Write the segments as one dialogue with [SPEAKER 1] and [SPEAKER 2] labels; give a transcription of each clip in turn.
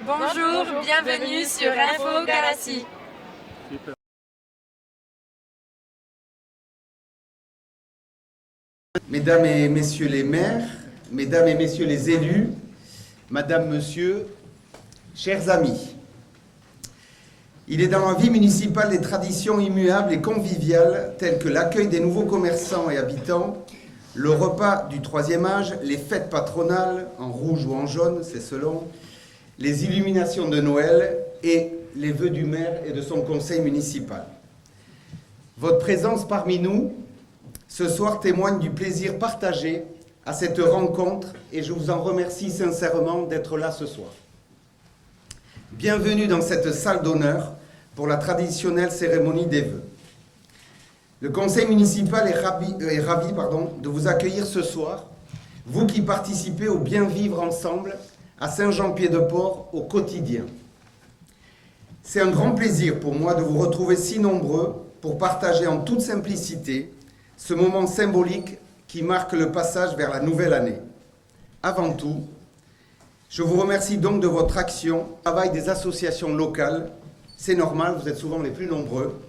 [SPEAKER 1] Bonjour, bienvenue sur Info Galassi.
[SPEAKER 2] Mesdames et messieurs les maires, mesdames et messieurs les élus, madame, monsieur, chers amis, il est dans la vie municipale des traditions immuables et conviviales telles que l'accueil des nouveaux commerçants et habitants, le repas du troisième âge, les fêtes patronales, en rouge ou en jaune, c'est selon, les illuminations de Noël et les vœux du maire et de son conseil municipal. Votre présence parmi nous ce soir témoigne du plaisir partagé à cette rencontre et je vous en remercie sincèrement d'être là ce soir. Bienvenue dans cette salle d'honneur pour la traditionnelle cérémonie des vœux. Le conseil municipal est ravi de vous accueillir ce soir, vous qui participez au bien vivre ensemble à Saint-Jean-Pied-de-Port au quotidien. C'est un grand plaisir pour moi de vous retrouver si nombreux pour partager en toute simplicité ce moment symbolique qui marque le passage vers la nouvelle année. Avant tout, je vous remercie donc de votre action, travail des associations locales, c'est normal, vous êtes souvent les plus nombreux,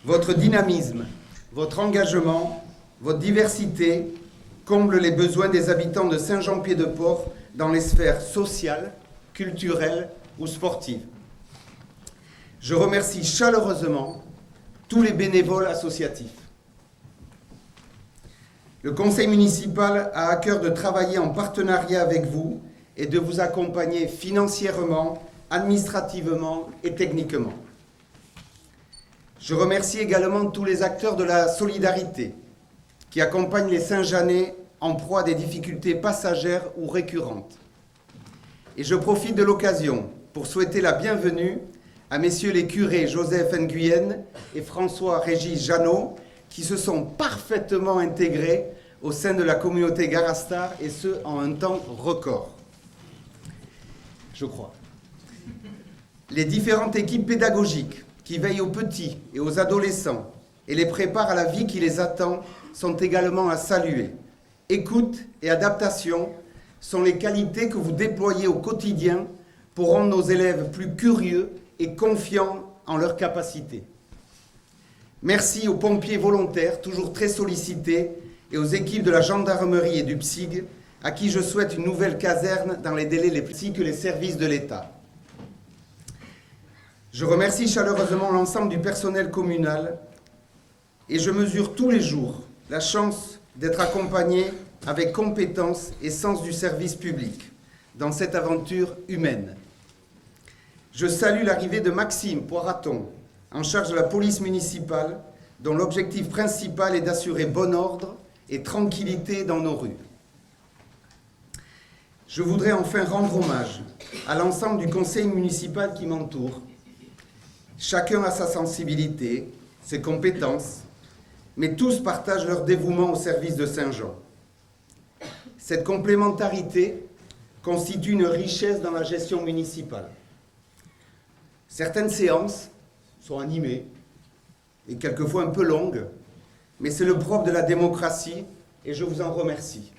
[SPEAKER 2] votre dynamisme, votre engagement, votre diversité comblent les besoins des habitants de Saint-Jean-Pied-de-Port dans les sphères sociales, culturelles ou sportives. Je remercie chaleureusement tous les bénévoles associatifs. Le conseil municipal a à cœur de travailler en partenariat avec vous et de vous accompagner financièrement, administrativement et techniquement. Je remercie également tous les acteurs de la solidarité qui accompagnent les Saint-Jeannais en proie à des difficultés passagères ou récurrentes. Et je profite de l'occasion pour souhaiter la bienvenue à messieurs les curés Joseph Nguyen et François-Régis Jeannot, qui se sont parfaitement intégrés au sein de la communauté Garastar, et ce, en un temps record, je crois. Les différentes équipes pédagogiques qui veillent aux petits et aux adolescents et les préparent à la vie qui les attend sont également à saluer. Écoute et adaptation sont les qualités que vous déployez au quotidien pour rendre nos élèves plus curieux et confiants en leurs capacités. Merci aux pompiers volontaires, toujours très sollicités, et aux équipes de la gendarmerie et du PSIG, à qui je souhaite une nouvelle caserne dans les délais les plus ainsi que les services de l'État. Je remercie chaleureusement l'ensemble du personnel communal et je mesure tous les jours la chance d'être accompagné avec compétence et sens du service public dans cette aventure humaine. Je salue l'arrivée de Maxime Poiraton, en charge de la police municipale, dont l'objectif principal est d'assurer bon ordre et tranquillité dans nos rues. Je voudrais enfin rendre hommage à l'ensemble du conseil municipal qui m'entoure. Chacun a sa sensibilité, ses compétences, mais tous partagent leur dévouement au service de Saint-Jean. Cette complémentarité constitue une richesse dans la gestion municipale. Certaines séances sont animées et quelquefois un peu longues, mais c'est le propre de la démocratie et je vous en remercie.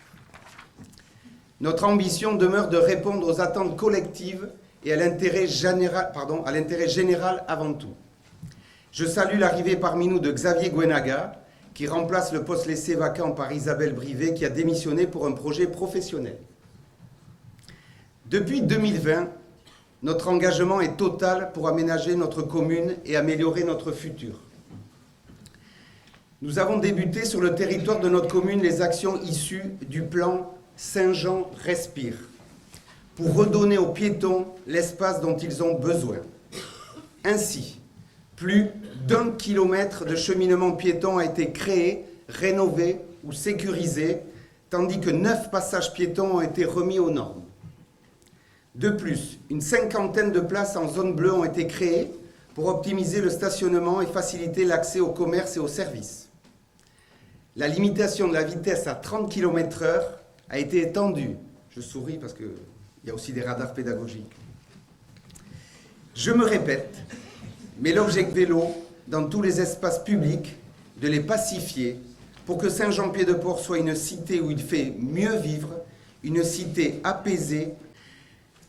[SPEAKER 2] Notre ambition demeure de répondre aux attentes collectives et à l'intérêt général avant tout. Je salue l'arrivée parmi nous de Xavier Gouenaga, qui remplace le poste laissé vacant par Isabelle Brivet, qui a démissionné pour un projet professionnel. Depuis 2020, notre engagement est total pour aménager notre commune et améliorer notre futur. Nous avons débuté sur le territoire de notre commune les actions issues du plan Saint-Jean Respire, pour redonner aux piétons l'espace dont ils ont besoin. Ainsi, plus d'1 kilomètre de cheminement piéton a été créé, rénové ou sécurisé, tandis que 9 passages piétons ont été remis aux normes. De plus, une 50aine de places en zone bleue ont été créées pour optimiser le stationnement et faciliter l'accès aux commerces et aux services. La limitation de la vitesse à 30 km/h a été étendue. Je souris parce qu'il y a aussi des radars pédagogiques. Je me répète, mais l'objectif vélo dans tous les espaces publics, de les pacifier pour que Saint-Jean-Pied-de-Port soit une cité où il fait mieux vivre, une cité apaisée.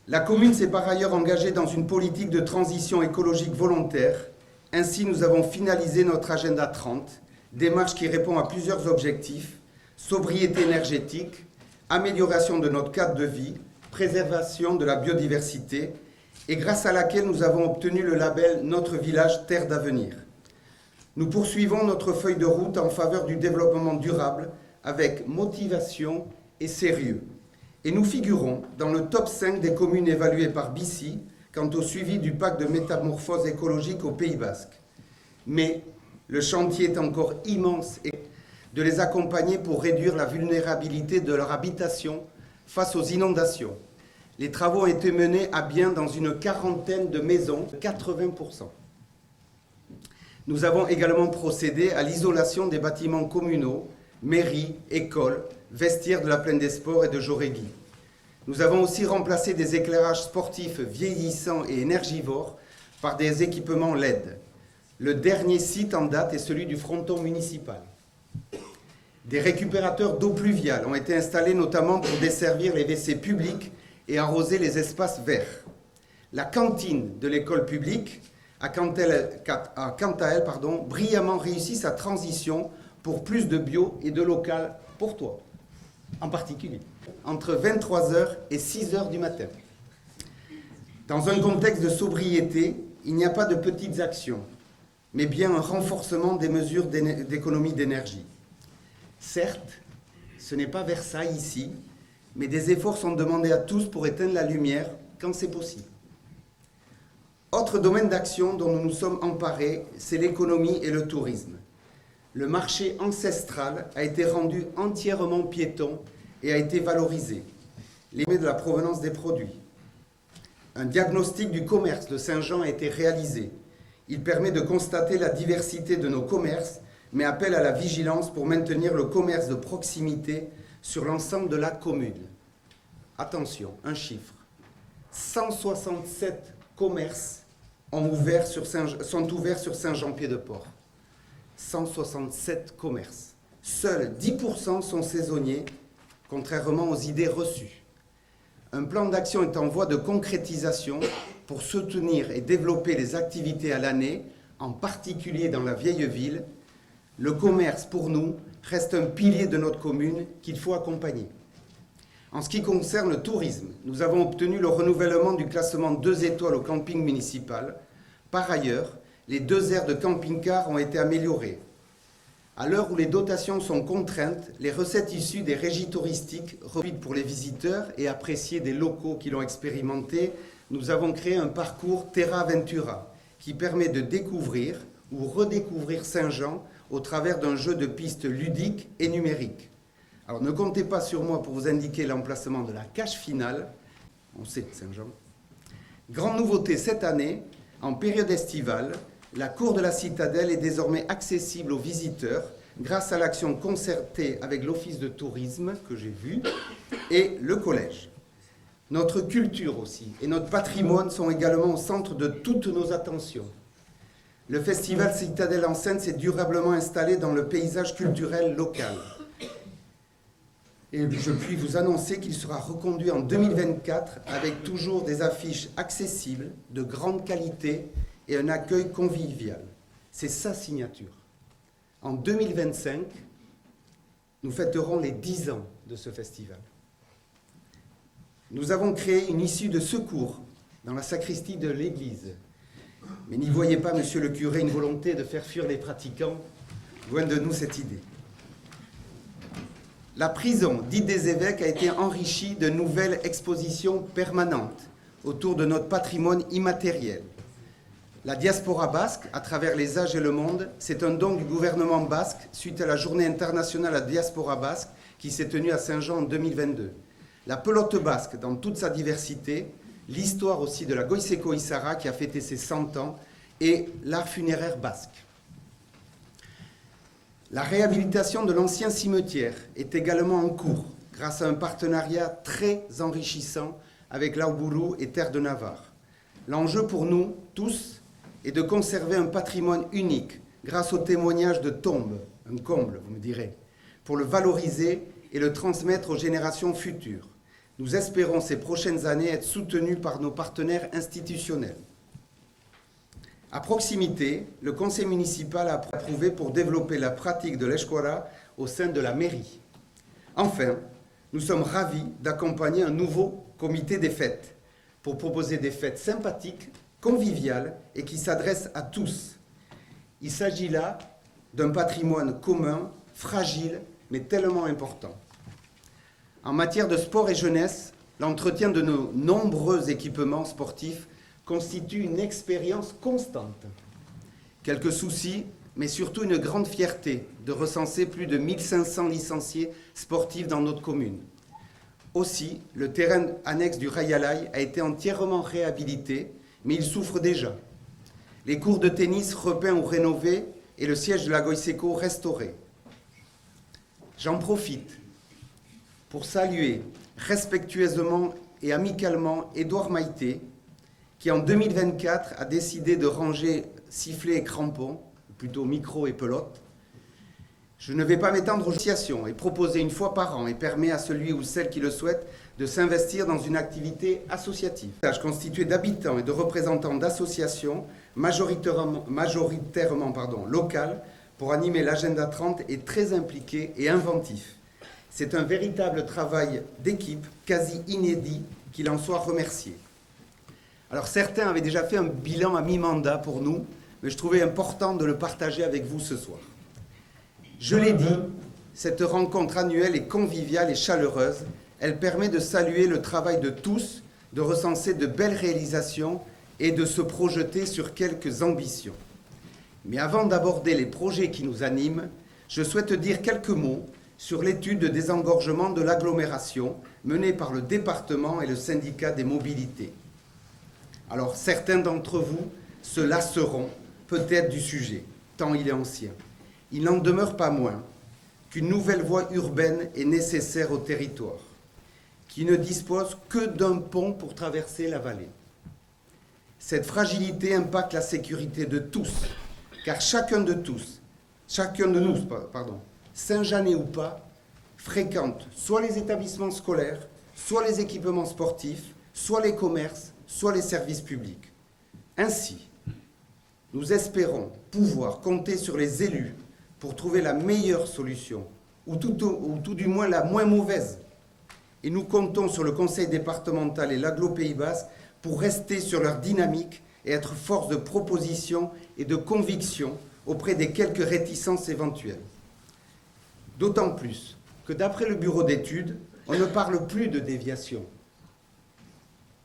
[SPEAKER 2] La commune s'est par ailleurs engagée dans une politique de transition écologique volontaire. Ainsi, nous avons finalisé notre agenda 30, démarche qui répond à plusieurs objectifs: sobriété énergétique, amélioration de notre cadre de vie, préservation de la biodiversité, et grâce à laquelle nous avons obtenu le label Notre village Terre d'avenir. Nous poursuivons notre feuille de route en faveur du développement durable avec motivation et sérieux. Et nous figurons dans le top 5 des communes évaluées par BICI quant au suivi du pacte de métamorphose écologique au Pays Basque. Mais le chantier est encore immense et de les accompagner pour réduire la vulnérabilité de leur habitation face aux inondations. Les travaux ont été menés à bien dans une quarantaine de maisons, 80%. Nous avons également procédé à l'isolation des bâtiments communaux, mairies, écoles, vestiaires de la Plaine des Sports et de Jorégui. Nous avons aussi remplacé des éclairages sportifs vieillissants et énergivores par des équipements LED. Le dernier site en date est celui du fronton municipal. Des récupérateurs d'eau pluviale ont été installés notamment pour desservir les WC publics et arroser les espaces verts. La cantine de l'école publique a quant à elle, brillamment réussi sa transition pour plus de bio et de local pour toi, en particulier, entre 23h et 6h du matin. Dans un contexte de sobriété, il n'y a pas de petites actions, mais bien un renforcement des mesures d'économie d'énergie. Certes, ce n'est pas Versailles ici, mais des efforts sont demandés à tous pour éteindre la lumière quand c'est possible. Autre domaine d'action dont nous nous sommes emparés, c'est l'économie et le tourisme. Le marché ancestral a été rendu entièrement piéton et a été valorisé. Les données de la provenance des produits. Un diagnostic du commerce de Saint-Jean a été réalisé. Il permet de constater la diversité de nos commerces, mais appelle à la vigilance pour maintenir le commerce de proximité sur l'ensemble de la commune. Attention, un chiffre. 167 commerces sont ouverts sur Saint-Jean-Pied-de-Port. 167 commerces. Seuls 10% sont saisonniers, contrairement aux idées reçues. Un plan d'action est en voie de concrétisation pour soutenir et développer les activités à l'année, en particulier dans la vieille ville. Le commerce, pour nous, reste un pilier de notre commune qu'il faut accompagner. En ce qui concerne le tourisme, nous avons obtenu le renouvellement du classement 2 étoiles au camping municipal. Par ailleurs, les 2 aires de camping-car ont été améliorées. À l'heure où les dotations sont contraintes, les recettes issues des régies touristiques reviennent pour les visiteurs et appréciées des locaux qui l'ont expérimenté. Nous avons créé un parcours Terra Ventura qui permet de découvrir ou redécouvrir Saint-Jean au travers d'un jeu de pistes ludique et numérique. Alors ne comptez pas sur moi pour vous indiquer l'emplacement de la cache finale. On sait Saint-Jean. Grande nouveauté cette année, en période estivale, la cour de la Citadelle est désormais accessible aux visiteurs grâce à l'action concertée avec l'Office de tourisme que j'ai vu et le collège. Notre culture aussi et notre patrimoine sont également au centre de toutes nos attentions. Le festival Citadelle en Seine s'est durablement installé dans le paysage culturel local. Et je puis vous annoncer qu'il sera reconduit en 2024 avec toujours des affiches accessibles, de grande qualité et un accueil convivial. C'est sa signature. En 2025, nous fêterons les 10 ans de ce festival. Nous avons créé une issue de secours dans la sacristie de l'église. Mais n'y voyez pas, monsieur le curé, une volonté de faire fuir les pratiquants. Loin de nous cette idée. La prison dite des évêques a été enrichie de nouvelles expositions permanentes autour de notre patrimoine immatériel. La diaspora basque, à travers les âges et le monde, c'est un don du gouvernement basque suite à la journée internationale à la diaspora basque qui s'est tenue à Saint-Jean en 2022. La pelote basque dans toute sa diversité, l'histoire aussi de la Goïseko Issara qui a fêté ses 100 ans et l'art funéraire basque. La réhabilitation de l'ancien cimetière est également en cours grâce à un partenariat très enrichissant avec l'Auboulou et Terre de Navarre. L'enjeu pour nous, tous, est de conserver un patrimoine unique grâce au témoignage de tombes, un comble, vous me direz, pour le valoriser et le transmettre aux générations futures. Nous espérons ces prochaines années être soutenus par nos partenaires institutionnels. À proximité, le conseil municipal a approuvé pour développer la pratique de l'escuara au sein de la mairie. Enfin, nous sommes ravis d'accompagner un nouveau comité des fêtes pour proposer des fêtes sympathiques, conviviales et qui s'adressent à tous. Il s'agit là d'un patrimoine commun, fragile, mais tellement important. En matière de sport et jeunesse, l'entretien de nos nombreux équipements sportifs constitue une expérience constante. Quelques soucis, mais surtout une grande fierté de recenser plus de 1500 licenciés sportifs dans notre commune. Aussi, le terrain annexe du Rayalay a été entièrement réhabilité, mais il souffre déjà. Les cours de tennis repeints ou rénovés et le siège de la Goiseco restauré. J'en profite pour saluer respectueusement et amicalement Édouard Maïté, qui en 2024 a décidé de ranger sifflets et crampons, plutôt micro et pelote. Je ne vais pas m'étendre aux associations et proposer une fois par an et permet à celui ou celle qui le souhaite de s'investir dans une activité associative. Constitué d'habitants et de représentants d'associations majoritairement locales pour animer l'agenda 30 est très impliqué et inventif. C'est un véritable travail d'équipe quasi inédit, qu'il en soit remercié. Alors certains avaient déjà fait un bilan à mi-mandat pour nous, mais je trouvais important de le partager avec vous ce soir. Je l'ai dit, cette rencontre annuelle est conviviale et chaleureuse. Elle permet de saluer le travail de tous, de recenser de belles réalisations et de se projeter sur quelques ambitions. Mais avant d'aborder les projets qui nous animent, je souhaite dire quelques mots sur l'étude de désengorgement de l'agglomération menée par le département et le syndicat des mobilités. Alors certains d'entre vous se lasseront peut-être du sujet, tant il est ancien. Il n'en demeure pas moins qu'une nouvelle voie urbaine est nécessaire au territoire, qui ne dispose que d'un pont pour traverser la vallée. Cette fragilité impacte la sécurité de tous, car chacun de nous, Saint-Jeanais ou pas, fréquente soit les établissements scolaires, soit les équipements sportifs, soit les commerces, soit les services publics. Ainsi, nous espérons pouvoir compter sur les élus pour trouver la meilleure solution, ou tout du moins la moins mauvaise. Et nous comptons sur le conseil départemental et l'Agglo Pays Basque pour rester sur leur dynamique et être force de proposition et de conviction auprès des quelques réticences éventuelles. D'autant plus que d'après le bureau d'études, on ne parle plus de déviation.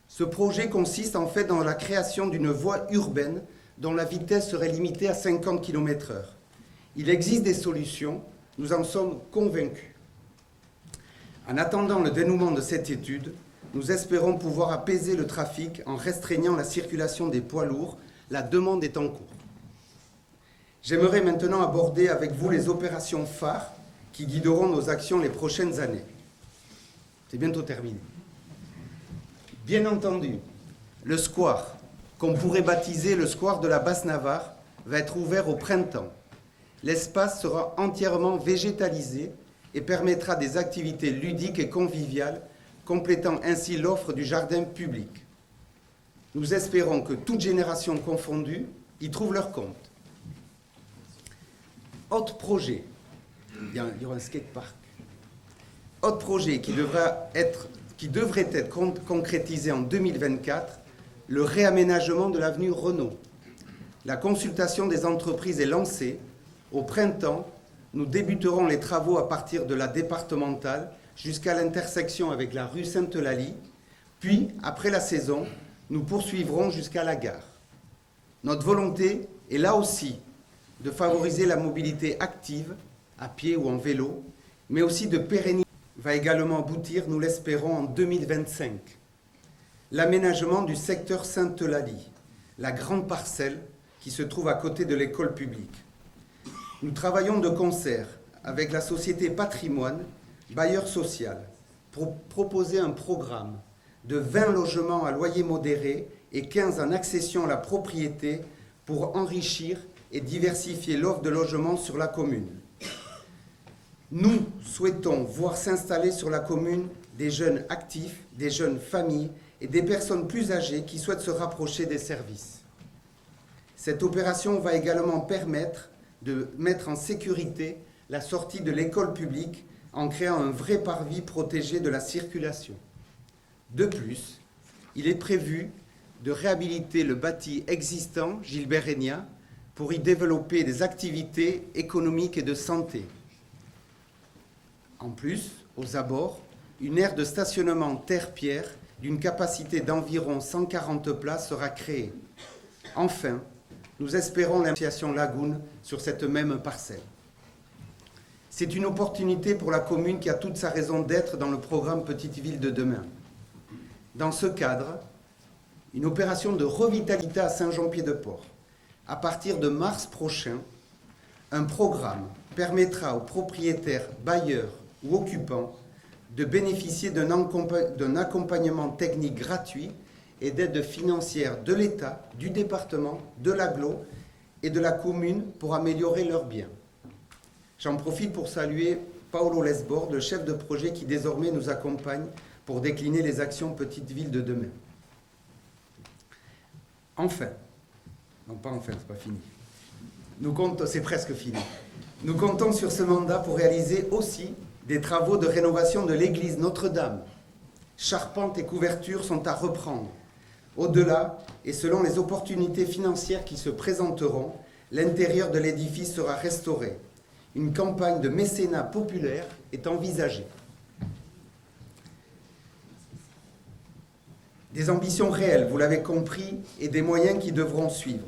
[SPEAKER 2] Ce projet consiste en fait dans la création d'une voie urbaine dont la vitesse serait limitée à 50 km/h. Il existe des solutions, nous en sommes convaincus. En attendant le dénouement de cette étude, nous espérons pouvoir apaiser le trafic en restreignant la circulation des poids lourds. La demande est en cours. J'aimerais maintenant aborder avec vous les opérations phares qui guideront nos actions les prochaines années. C'est bientôt terminé. Bien entendu, le square, qu'on pourrait baptiser le square de la Basse-Navarre, va être ouvert au printemps. L'espace sera entièrement végétalisé et permettra des activités ludiques et conviviales, complétant ainsi l'offre du jardin public. Nous espérons que toutes générations confondues y trouvent leur compte. Autre projet, il y aura un skatepark. Autre projet qui devrait être concrétisé en 2024, le réaménagement de l'avenue Renault. La consultation des entreprises est lancée. Au printemps, nous débuterons les travaux à partir de la départementale jusqu'à l'intersection avec la rue Sainte-Eulalie, puis, après la saison, nous poursuivrons jusqu'à la gare. Notre volonté est là aussi de favoriser la mobilité active, à pied ou en vélo, mais aussi de pérenniser. Va également aboutir, nous l'espérons, en 2025. L'aménagement du secteur Sainte-Eulalie, la grande parcelle qui se trouve à côté de l'école publique. Nous travaillons de concert avec la société Patrimoine, bailleur social, pour proposer un programme de 20 logements à loyer modéré et 15 en accession à la propriété pour enrichir et diversifier l'offre de logements sur la commune. Nous souhaitons voir s'installer sur la commune des jeunes actifs, des jeunes familles et des personnes plus âgées qui souhaitent se rapprocher des services. Cette opération va également permettre de mettre en sécurité la sortie de l'école publique en créant un vrai parvis protégé de la circulation. De plus, il est prévu de réhabiliter le bâti existant, Gilbert Régnat, pour y développer des activités économiques et de santé. En plus, aux abords, une aire de stationnement terre-pierre d'une capacité d'environ 140 places sera créée. Enfin, nous espérons l'association Lagoune sur cette même parcelle. C'est une opportunité pour la commune qui a toute sa raison d'être dans le programme Petite Ville de demain. Dans ce cadre, une opération de revitalité à Saint-Jean-Pied-de-Port. À partir de mars prochain, un programme permettra aux propriétaires, bailleurs ou occupants de bénéficier d'un accompagnement technique gratuit et d'aides financières de l'État, du département, de l'agglo et de la commune pour améliorer leurs biens. J'en profite pour saluer Paolo Lesbord, le chef de projet qui désormais nous accompagne pour décliner les actions Petite Ville de demain. Enfin, non pas enfin, c'est pas fini. C'est presque fini. Nous comptons sur ce mandat pour réaliser aussi des travaux de rénovation de l'église Notre-Dame. Charpente et couverture sont à reprendre. Au-delà, et selon les opportunités financières qui se présenteront, l'intérieur de l'édifice sera restauré. Une campagne de mécénat populaire est envisagée. Des ambitions réelles, vous l'avez compris, et des moyens qui devront suivre.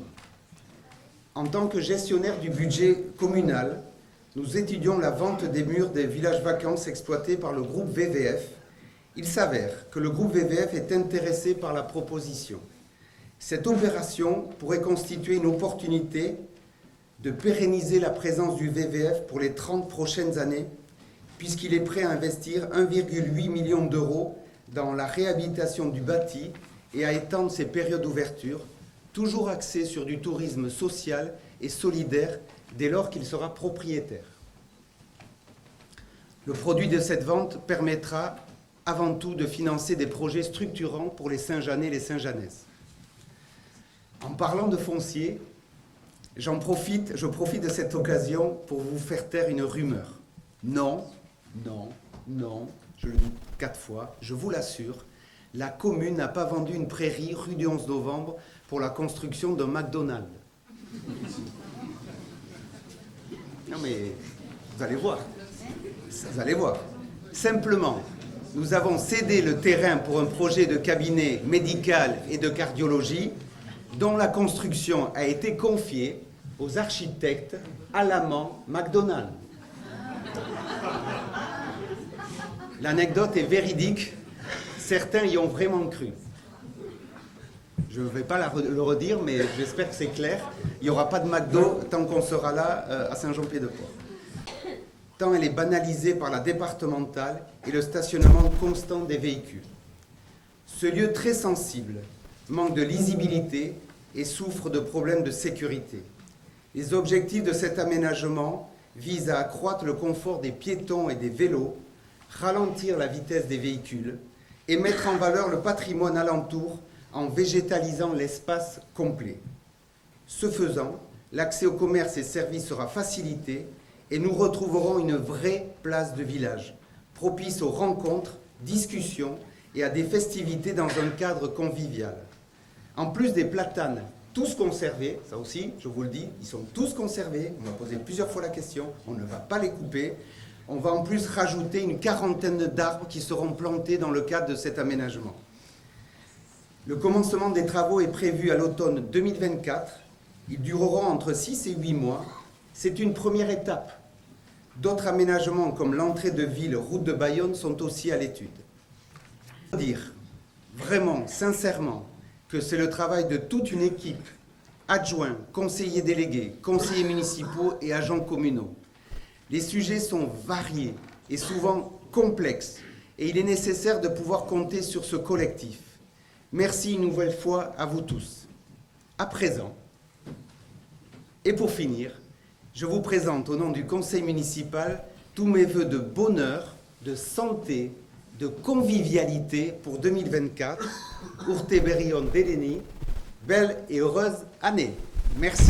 [SPEAKER 2] En tant que gestionnaire du budget communal, nous étudions la vente des murs des villages vacances exploités par le groupe VVF. Il s'avère que le groupe VVF est intéressé par la proposition. Cette opération pourrait constituer une opportunité de pérenniser la présence du VVF pour les 30 prochaines années, puisqu'il est prêt à investir 1,8 million d'euros dans la réhabilitation du bâti et à étendre ses périodes d'ouverture, toujours axé sur du tourisme social et solidaire dès lors qu'il sera propriétaire. Le produit de cette vente permettra avant tout de financer des projets structurants pour les Saint-Jeanais et les Saint-Jeannaises. En parlant de foncier, je profite de cette occasion pour vous faire taire une rumeur. Non, je le dis 4 fois, je vous l'assure, la commune n'a pas vendu une prairie rue du 11 novembre pour la construction d'un McDonald's. Non mais, vous allez voir. Simplement, nous avons cédé le terrain pour un projet de cabinet médical et de cardiologie dont la construction a été confiée aux architectes Alamand McDonald. L'anecdote est véridique, certains y ont vraiment cru. Je ne vais pas le redire, mais j'espère que c'est clair. Il n'y aura pas de McDo tant qu'on sera là à Saint-Jean-Pied-de-Port. Tant elle est banalisée par la départementale et le stationnement constant des véhicules. Ce lieu très sensible manque de lisibilité et souffre de problèmes de sécurité. Les objectifs de cet aménagement visent à accroître le confort des piétons et des vélos, ralentir la vitesse des véhicules et mettre en valeur le patrimoine alentour en végétalisant l'espace complet. Ce faisant, l'accès au commerce et services sera facilité et nous retrouverons une vraie place de village, propice aux rencontres, discussions et à des festivités dans un cadre convivial. En plus des platanes tous conservés, ça aussi, je vous le dis, ils sont tous conservés, on m'a posé plusieurs fois la question, on ne va pas les couper. On va en plus rajouter une 40aine d'arbres qui seront plantés dans le cadre de cet aménagement. Le commencement des travaux est prévu à l'automne 2024. Ils dureront entre 6 et 8 mois. C'est une première étape. D'autres aménagements comme l'entrée de ville, route de Bayonne, sont aussi à l'étude. Je veux dire vraiment, sincèrement, que c'est le travail de toute une équipe, adjoints, conseillers délégués, conseillers municipaux et agents communaux. Les sujets sont variés et souvent complexes et il est nécessaire de pouvoir compter sur ce collectif. Merci une nouvelle fois à vous tous. À présent, et pour finir, je vous présente au nom du conseil municipal tous mes vœux de bonheur, de santé, de convivialité pour 2024. Urte berri on deneni, belle et heureuse année. Merci.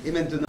[SPEAKER 2] Et maintenant,